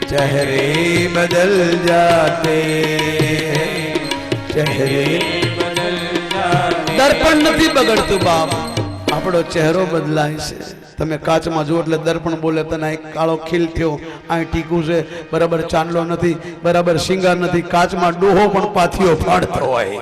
चेहरे बदल जाते चेहरे बदल जाते। दर्पण नहीं बगड़तु बाप, आपड़ो चेहरो बदलाय छे। तमे काचमां जो એટલે દર્પણ બોલે તને આ કાળો ખીલ થયો, આ ટીકું છે, બરાબર ચાંદલો નથી, બરાબર શિંગાર નથી, કાચમાં ડોહો પણ પાથિયો ફાડતો હોય,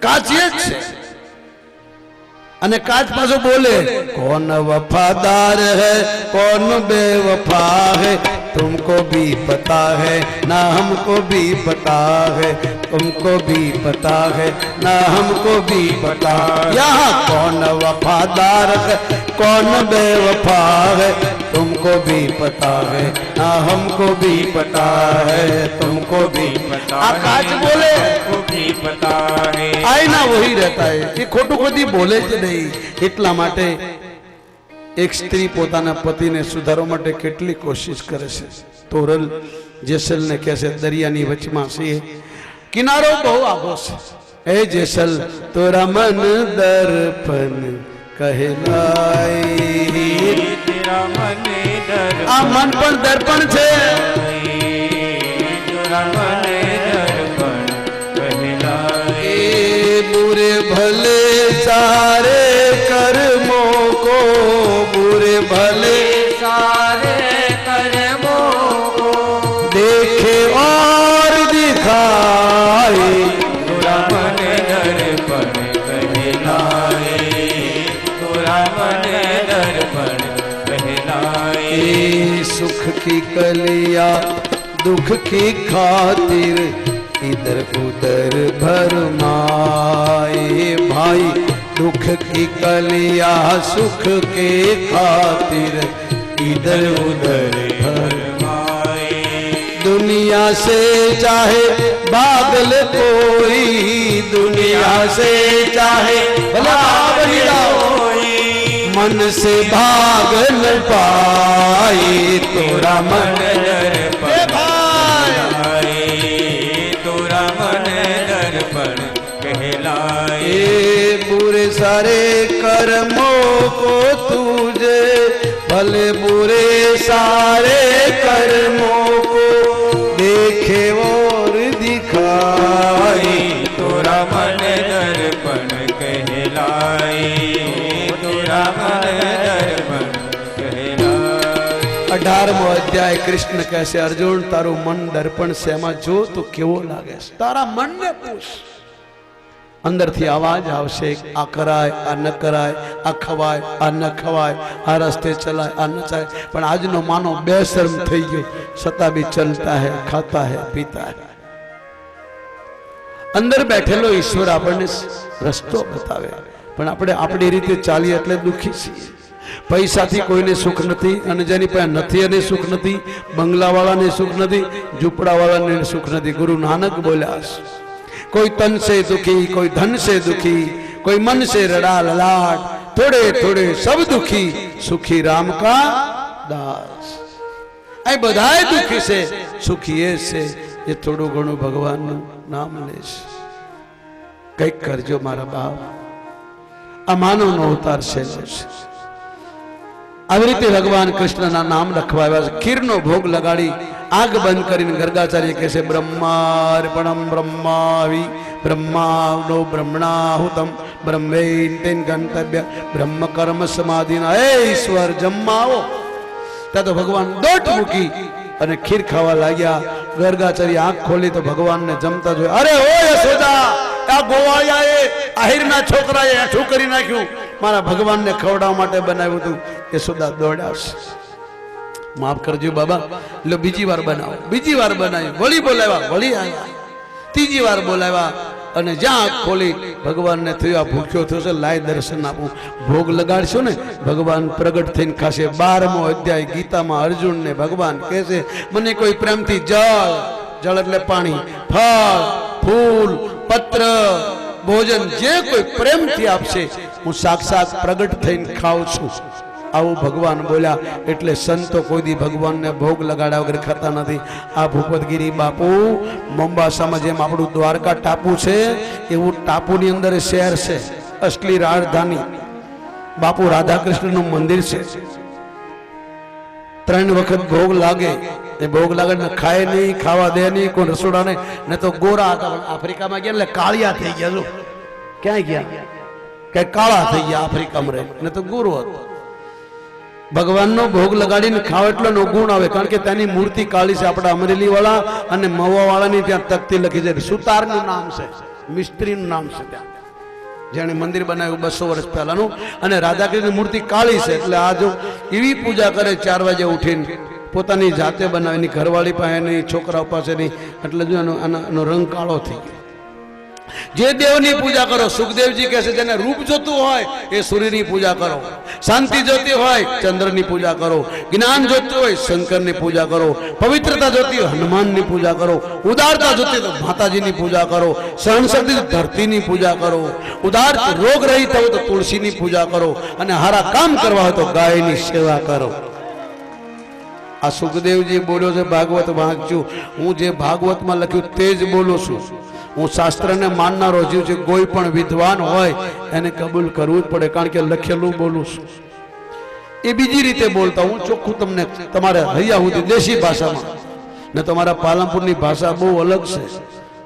કાચ એ જ છે। અને કાચ પાછો બોલે, कौन वफादार है कौन बेवफा है, तुमको भी पता है ना हमको भी पता है, तुमको भी पता है ना हमको भी पता। यहाँ कौन वफादार है कौन बेवफा है, तुमको भी पता है ना हमको भी पता है, तुमको भी पता। आकाश बोले तुमको भी पता है, आईना वही रहता है, ये खोटू कदी बोले ज नहीं। એટલા માટે એક સ્ત્રી પોતાના પતિને સુધારવા માટે કેટલી કોશિશ કરે છે। તોરલ જેસલને કહે છે દરિયાની વચમાં છે, કિનારો બહુ આગો છે, એ જેસલ તોરા મન દર્પણ કહેલાય, તેરા મન દર્પણ, આ મન પણ દર્પણ છે, તોરા મન દર્પણ કહેલાય। એ બુરે ભલે सारे कर्मों को, बुरे भले सारे कर्मों को देखे और दिखाए, तोरा मन दर्पण कहलाए, तोरा मन दर्पण कहलाए। सुख की कलिया दुख की खातिर इधर उधर भरमाए, भाई दुख की कलिया सुख के खातिर इधर उधर भरमाए। दुनिया से चाहे बादल कोई, दुनिया से चाहे कोई, मन से भाग न पाए, तोरा मन दर्पण कहलाए, तोरा मन दर्पण कहलाए। बुरे सारे कर्मों को तुझे, भले बुरे सारे कर्मों को देखे और दिखाए, तोरा मन दर्पण कहलाए, तोरा मन दर्पण कहलाए। 18मो अध्याय कृष्ण कहसे अर्जुन तारू मन दर्पण से एमां जो तो केवो लागे, तारा मन ने पूछ। अंदर थी आवाज आवशे, आ कराय आ न कराय, आ खवाय आ न खवाय, आ रस्ते चलाय आ न चाय, पण आज नो मानो बेशर्म थई गयो, छतां भी चलता है, खाता है, पीता है। अंदर बैठेलो ईश्वर आपने रस्तो बतावे, पण आपणे आपणी रीते चालीए એટલે દુખી છીએ। પૈસાથી કોઈને સુખ નથી, અને જેની પાસે નથી એને સુખ નથી, બંગલાવાળાને સુખ નથી, ઝૂંપડાવાળાને સુખ નથી। ગુરુ નાનક બોલ્યા, कोई तन से दुखी, कोई धन से दुखी, कोई मन से रड़ा ललाट, थोड़े थोड़े सब दुखी, सुखी राम का दास। आई बधाए दुखी से सुखी से ये थोड़ो घणो भगवान नु नाम लेश, कई करजो मारा बाप, आ मानव नो अवतार से આવી રીતે ભગવાન કૃષ્ણના નામ લખવાયા। ખીરનો ભોગ લગાડી આગ બંધ કરીને ગર્ગાચાર્ય કહે છે બ્રહ્માર્પણમ બ્રહ્માવિ બ્રહ્માવનો બ્રહ્મણાહુતમ બ્રહ્મેન તેન ગંતવ્ય બ્રહ્મ કર્મ સમાધિના। હે ઈશ્વર જમાવો। ત્યાં તો ભગવાન દોટ મૂકી અને ખીર ખાવા લાગ્યા। ગર્ગાચાર્ય આંખ ખોલી તો ભગવાનને જમતા જોયા। અરે ઓ યશોદા, આ ગોવાળિયાએ આહિરના છોકરાએ હેઠું કરી નાખ્યું, મારા ભગવાનને ખવડાવવા માટે બનાવ્યું હતું। યશોદા દોડ્યા, માફ કરજો બાબા, લો બીજી વાર બનાવો। બીજી વાર બનાવી, વળી બોલાવ્યા, વળી આવ્યા, ત્રીજી વાર બોલાવ્યા, અને જ્યાં આંખ ખોલી ભગવાનને થયું આ ભૂખ્યો થયો છે, લાય દર્શન આપું। ભોગ લગાડશો ને ભગવાન પ્રગટ થઈને ખાશે। 12મો અધ્યાય ગીતામાં અર્જુનને ભગવાન કહે છે મને કોઈ પ્રેમથી જળ, જળ એટલે પાણી, ફળ, ફૂલ, પત્ર, ભોજન જે કોઈ પ્રેમથી આપશે હું સાક્ષાત પ્રગટ થઈને ખાઉં છું, આવું ભગવાન બોલ્યા। એટલે સંતો કોઈ દી ભગવાનને ભોગ લગાડ્યા વગર ખાતા નથી। આ ભૂપતગીરી બાપુ મોમ્બાસામાં જેમ આપણું દ્વારકા ટાપુ છે એવું ટાપુની અંદર શહેર છે, અસલી રાજધાની। બાપુ રાધાકૃષ્ણનું મંદિર છે, 3 વખત ભોગ લાગે, એ ભોગ લાગે ને ખાય નહીં, ખાવા દે નહીં, કોઈ રસોડા નહીં. ને તો ગોરા હતા પણ આફ્રિકામાં ગયા એટલે કાળિયા થઈ ગયા. જો ક્યાં ગયા? કઈ કાળા થઈ ગયા આફ્રિકામાં રહે, ને તો ગોરો હતો. ભગવાનનો ભોગ લગાડીને ખાવ એટલો નો ગુણ આવે, કારણ કે તેની મૂર્તિ કાળી છે. આપણા અમરેલી વાળા અને મહુવા વાળાની ત્યાં તકતી લખી છે. સુતારનું નામ છે, મિસ્ત્રીનું નામ છે ત્યાં, જેણે મંદિર બનાવ્યું 200 વર્ષ પહેલાનું. અને રાધાકૃષ્ણની મૂર્તિ કાળી છે. એટલે આ જો એવી પૂજા કરે 4 વાગે ઉઠીને, પોતાની જાતે બનાવેની, ઘરવાળી પાસે નહીં, છોકરાઓ પાસે નહીં, એટલે જો એનો રંગ કાળો થઈ ગયો. જે દેવની પૂજા કરો, સુખદેવજી કહે છે જેને રૂપ જોતું હોય એ સૂર્યની પૂજા કરો, શાંતિ જોતી હોય ચંદ્રની પૂજા કરો, જ્ઞાન જોતું હોય શંકરની પૂજા કરો, પવિત્રતા જોતી હોય હનુમાનની પૂજા કરો, ઉદારતા જોતી તો માતાજીની પૂજા કરો, સહનશક્તિ ધરતીની પૂજા કરો, ઉદાર રોગ રહિત હોય તો તુલસીની પૂજા કરો, અને હારા કામ કરવા હોય તો ગાયની સેવા કરો. આ સુખદેવજી બોલ્યો છે ભાગવત વાંચું. હું જે ભાગવતમાં લખ્યું તે જ બોલું છું. હું શાસ્ત્રને માનનારો જીવ છું. કોઈ પણ વિદ્વાન હોય એને કબૂલ કરવું જ પડે, કારણ કે લખેલું બોલું છું. એ બીજી રીતે બોલતા, હું ચોખ્ખું તમને તમારે હૈયા સુધી દેશી ભાષામાં, ને તમારા પાલનપુરની ભાષા બહુ અલગ છે,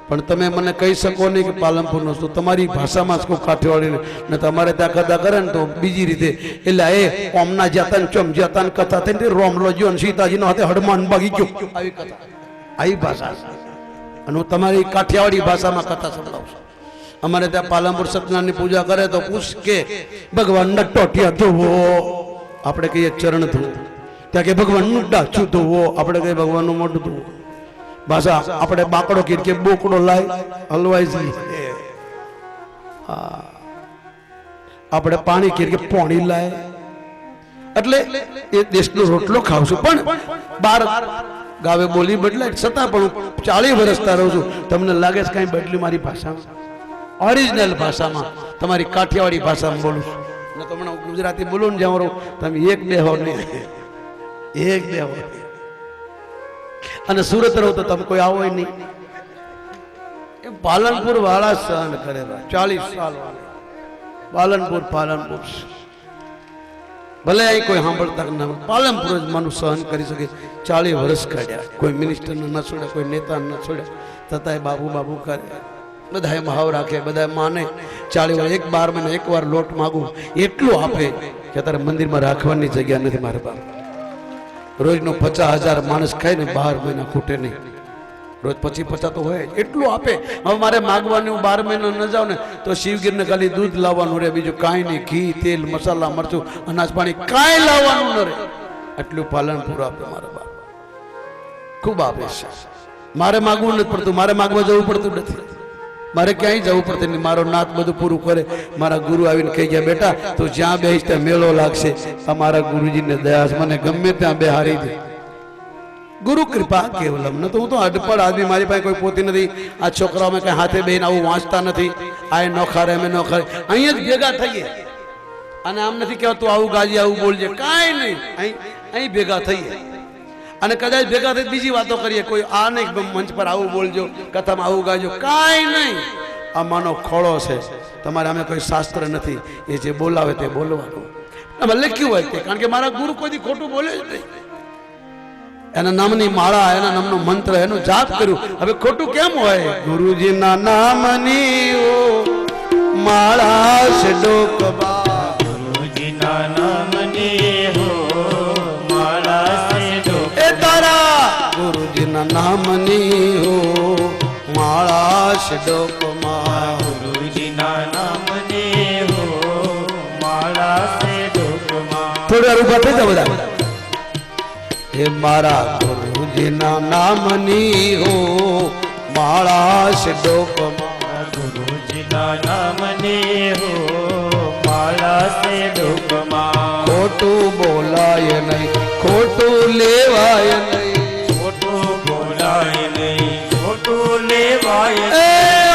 પણ તમે મને કહી શકો નહીં કે પાલનપુરનો છું. તમારી ભાષામાં જ કોઈ કાઠિયાવાડીને, ને તમારે ત્યાં કથા કરે ને તો બીજી રીતે. એટલે એ ઓમના જતન ચોમ જતન કથા થઈને રોમલો જ્યો સીતાજીનો હાથે હડમાન ભાગી ગયો, આવી કથા, આવી ભાષા. અને હું તમારી કાઠિયાવાડી ભાષામાં કથા સંભળાવું છું. અમારે ત્યાં પાલનપુર સત્યનારાયણની પૂજા કરે તો પૂછ કે ભગવાનના ટોટિયા ધોવો, આપણે કહીએ ચરણ ધોવો. ત્યાં કે ભગવાનનું ડાચું ધોવો, આપણે કહીએ ભગવાનનું મોઢું ધોવો. ભાષા આપણે બાકડો કીર કે બોકડો લાય હલવાઈ જઈએ. આપણે પાણી કીર કે પોણી લાય. એટલે એ દેશનો રોટલો ખાવ છું, પણ બાર ગાવે બોલી બદલાય, છતાં પણ 40 વર્ષથી રહું છું. તમને લાગે છે કઈ બદલ્યું મારી ભાષામાં? ઓરિજિનલ ભાષામાં, તમારી કાઠિયાવાડી ભાષામાં બોલું છું. ને તો હમણાં ગુજરાતી બોલું ને જ્યાં રહું તમે એક બે હો નહીં, એક બે હો. અને સુરત રહો તો તમે કોઈ આવો નહીં. એ પાલનપુર વાળા સહન કરે, 40 સાલ વાળા પાલનપુર ભલે અહીં કોઈ સાંભળતા ના, પાલનપુર જ માનું સહન કરી શકે. 40 વર્ષ કાઢ્યા, કોઈ મિનિસ્ટરને ન છોડ્યા, કોઈ નેતાને ન છોડ્યા, છતાંય બાબુ બાબુ કરે. બધાએ મહાવ રાખે, બધાએ માને. 40 વર્ષ, એક 12 મહિને એક વાર લોટ માગું એટલું આપે કે અત્યારે મંદિરમાં રાખવાની જગ્યા નથી મારે બાપ. રોજનું 50,000 માણસ ખાય ને 12 મહિના ખૂટે નહીં. રોજ 25-50 તો હોય, એટલું આપે. હવે મારે માગવાનું 12 મહિના ન જાવ ને તો શિવગીરને ખાલી દૂધ લાવવાનું રહે, બીજું કાંઈ નહીં. ઘી, તેલ, મસાલા, મરચું, અનાજ, પાણી કાંઈ લાવવાનું ન રહે. એટલું પાલનપુર આપે મારા બાપ, ખૂબ આપે છે. મારે માગવું નથી પડતું, મારે માગવા જવું પડતું નથી, મારે ક્યાંય જવું પડતું નહીં. મારો નાથ બધું પૂરું કરે. મારા ગુરુ આવીને કહી ગયા બેટા તો જ્યાં બેહીશ ત્યાં મેળો લાગશે. અમારા ગુરુજીને દયા છે, મને ગમે ત્યાં બેહારી દે. ગુરુ કૃપા કેવલમ. ન તો હું તો અડપડ આદમી, મારી પાસે કોઈ પોતી નથી. આ છોકરાઓ કઈ હાથે બેહીને આવું વાંચતા નથી. આ ન ખારે અમે ન ખારે, અહીંયા જ ભેગા થઈએ. અને આમ નથી કહેવાતું આવું ગાજી આવું બોલજે, કાંઈ નહીં. અહીં ભેગા થઈએ અને કદાચ ભેગા થઈ બીજી વાતો કરીએ. કોઈ આ નહીં મંચ પર આવું બોલજો, કથામાં આવું ગાજો, કાંઈ નહીં. આ માનો ખોળો છે. તમારે અમે કોઈ શાસ્ત્ર નથી, એ જે બોલાવે તે બોલવાનું. અમે લખ્યું હોય તે, કારણ કે મારા ગુરુ કોઈ ખોટું બોલે જ નહીં. એના નામની માળા, એના નામનો મંત્ર, એનો જાપ કર્યું. હવે ખોટું કેમ હોય? ગુરુજીના નામની માળા છે ડોકબા, ગુરુજીના નામની માળા છે ડોકબા. એ તારા ગુરુજીના નામની માળા છે ડોકમાં, ગુરુજીના નામની માળા છે ડોકમાં. થોડી વાર ઉભા થઈ જાવ બધા. હે મારા ગુરુજીના નામની માળા છે ડોકમાં, ગુરુજીના નામની માળા છે ડોકમાં. ખોટું બોલાય નહીં, ખોટું લેવાય નહીં, ખોટું બોલાય નહીં, ખોટું લેવાય એ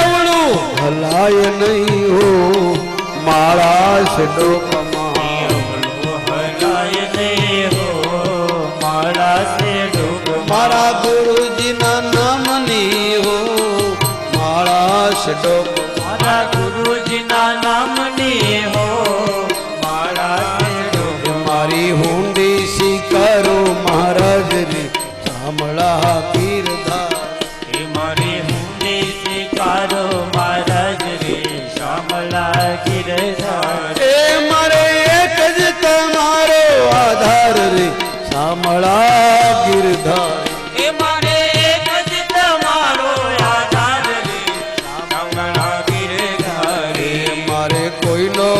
અવળું હલાય નહીં માળા છે ડોકમાં. મારા ગુરુજીના નામની માળા છે ડોકમાં, મારા ગુરુજીના નામની માળા છે ડોકમાં. મારી હુંડી સ્વીકારો મહારાજની સાંભળ શામળા ગિરધારી એ મારે એક જ તમારો આધાર રે શામળા ગિરધારી મારે કોઈનો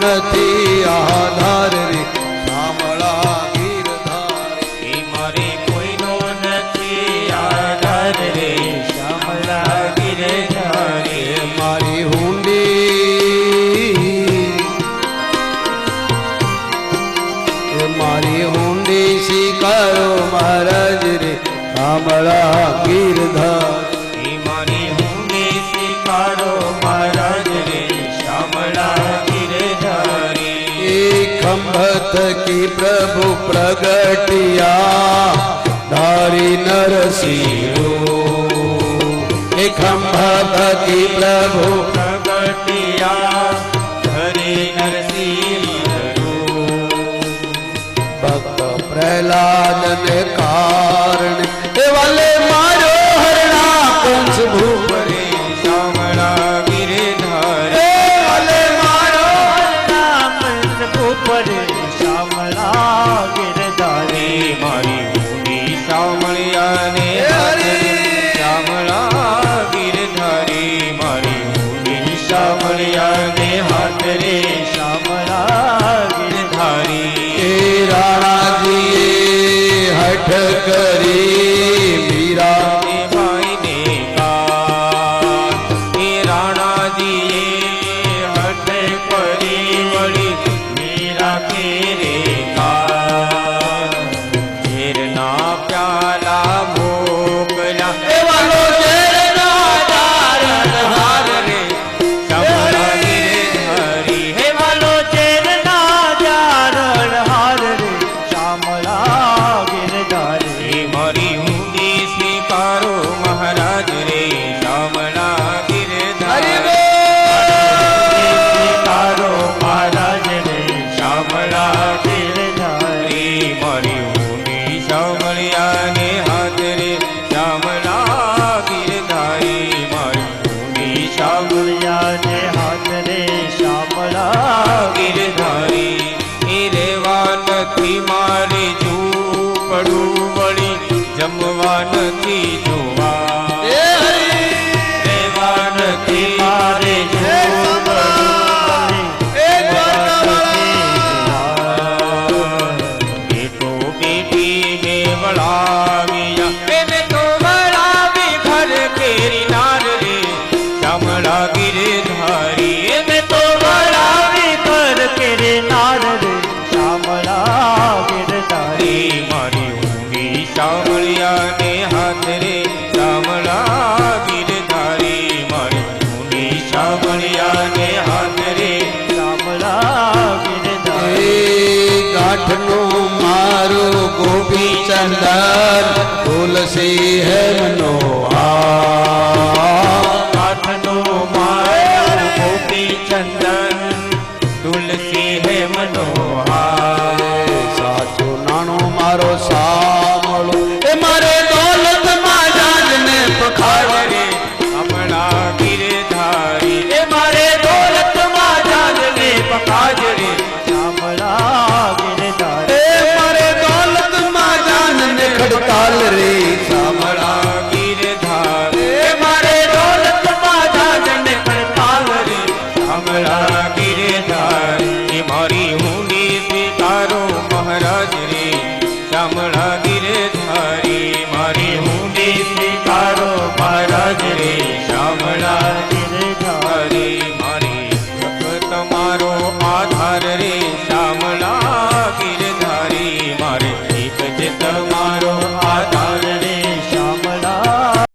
નથી આધાર રે શામળા ગિરધારી એ મારે કોઈનો નથી આધાર રે શામળા ગિરધારી મારી હુંડી સ્વીકારો મહારાજ રે શામળા ગિરધારી મારી હુંડી સ્વીકારો મહારાજ રે શામળા ગિરધારી એ ખંભત કી પ્રભુ પ્રગટિયા ધારી નરસિંહો એ ખંભત કી પ્રભુ પ્રગટિયા હરે નરસિંહ ભક્ત પ્રહલાદ ને કારણે એ વાલે મારો હરણા કંસ ભૂપ રે શામળા ગિરધારી એ વાલે મારો નામ ઉપર શામળા ગિરધારી મારી હુંડી શામળિયાને શામળા ગિરધારી મારી હુંડી શામળિયાને હાથ રે શામળા ગિરધારી એ રાણાજીએ હઠ કરી મીરા ને ભાઈને કા એ રાણાજીએ હઠ કરી વળી મીરા કે રે કા ઝેરના પ્યાલા મોકલા એ વાલો ઝેરના ધારણ હાર રે શામળા ગિરધારી હે વાલો ઝેરના ચારણ હાર રે શામળા ગિરધારી મારી હુંડી સ્વીકારો મહારાજ રે શામળા ગિરધારી સ્વીકારો મહારાજ રે શામળા ગિરધારી મારી હુંડી શામળિયાને હાથ રે શામળા ગિરધારી મારી હુંડી શામળિયાને હાથ રે શામળા ગિરધારી એ રેવા નથી મારે ઝૂંપડું વળી જમવા નથી જોવા એ હરી રેવા નથી મારે ઝૂંપડું એ દ્વારકાવાળા એ તો બેટી ને વળાવ્યા એને તો વળાવી ઘર કેરી નાર રે શામળા ગિરધારી એને તો વળાવી ઘર કેરી નાર રે શામળા ગિરધારી મારી હુંડી શામળિયાને હાથ રે શામળા ગિરધારી મારી હુંડી શામળિયાને હાથ રે શામળા ગિરધારી એ ગાંઠનો મારો ગોપી ચંદન તુલસી હેમનો કાઠનો મારો ગોપી ચંદન તુલસી હે મનોહાર સાચું નાણું મારો સામળો એ મારે દોલતમાં જાનને પખાડ રે શામળા ગિરધારી એ મારે દોલતમાં જાનને પકાજ રે શામળા ગિરધારી એ મારે દોલતમાં જાનને ખડતાલ રે શામળા ગિરધારી એ મારે દોલતમાં જાનને ખડતાલ રે શામળા ગિરધારી મારી હુંડી સ્વીકારો મહારાજ રે શામળા ગિરધારી મારી હુંડી સ્વીકારો મહારાજ રે શામળા ગિરધારી મારી તમારો આધાર રે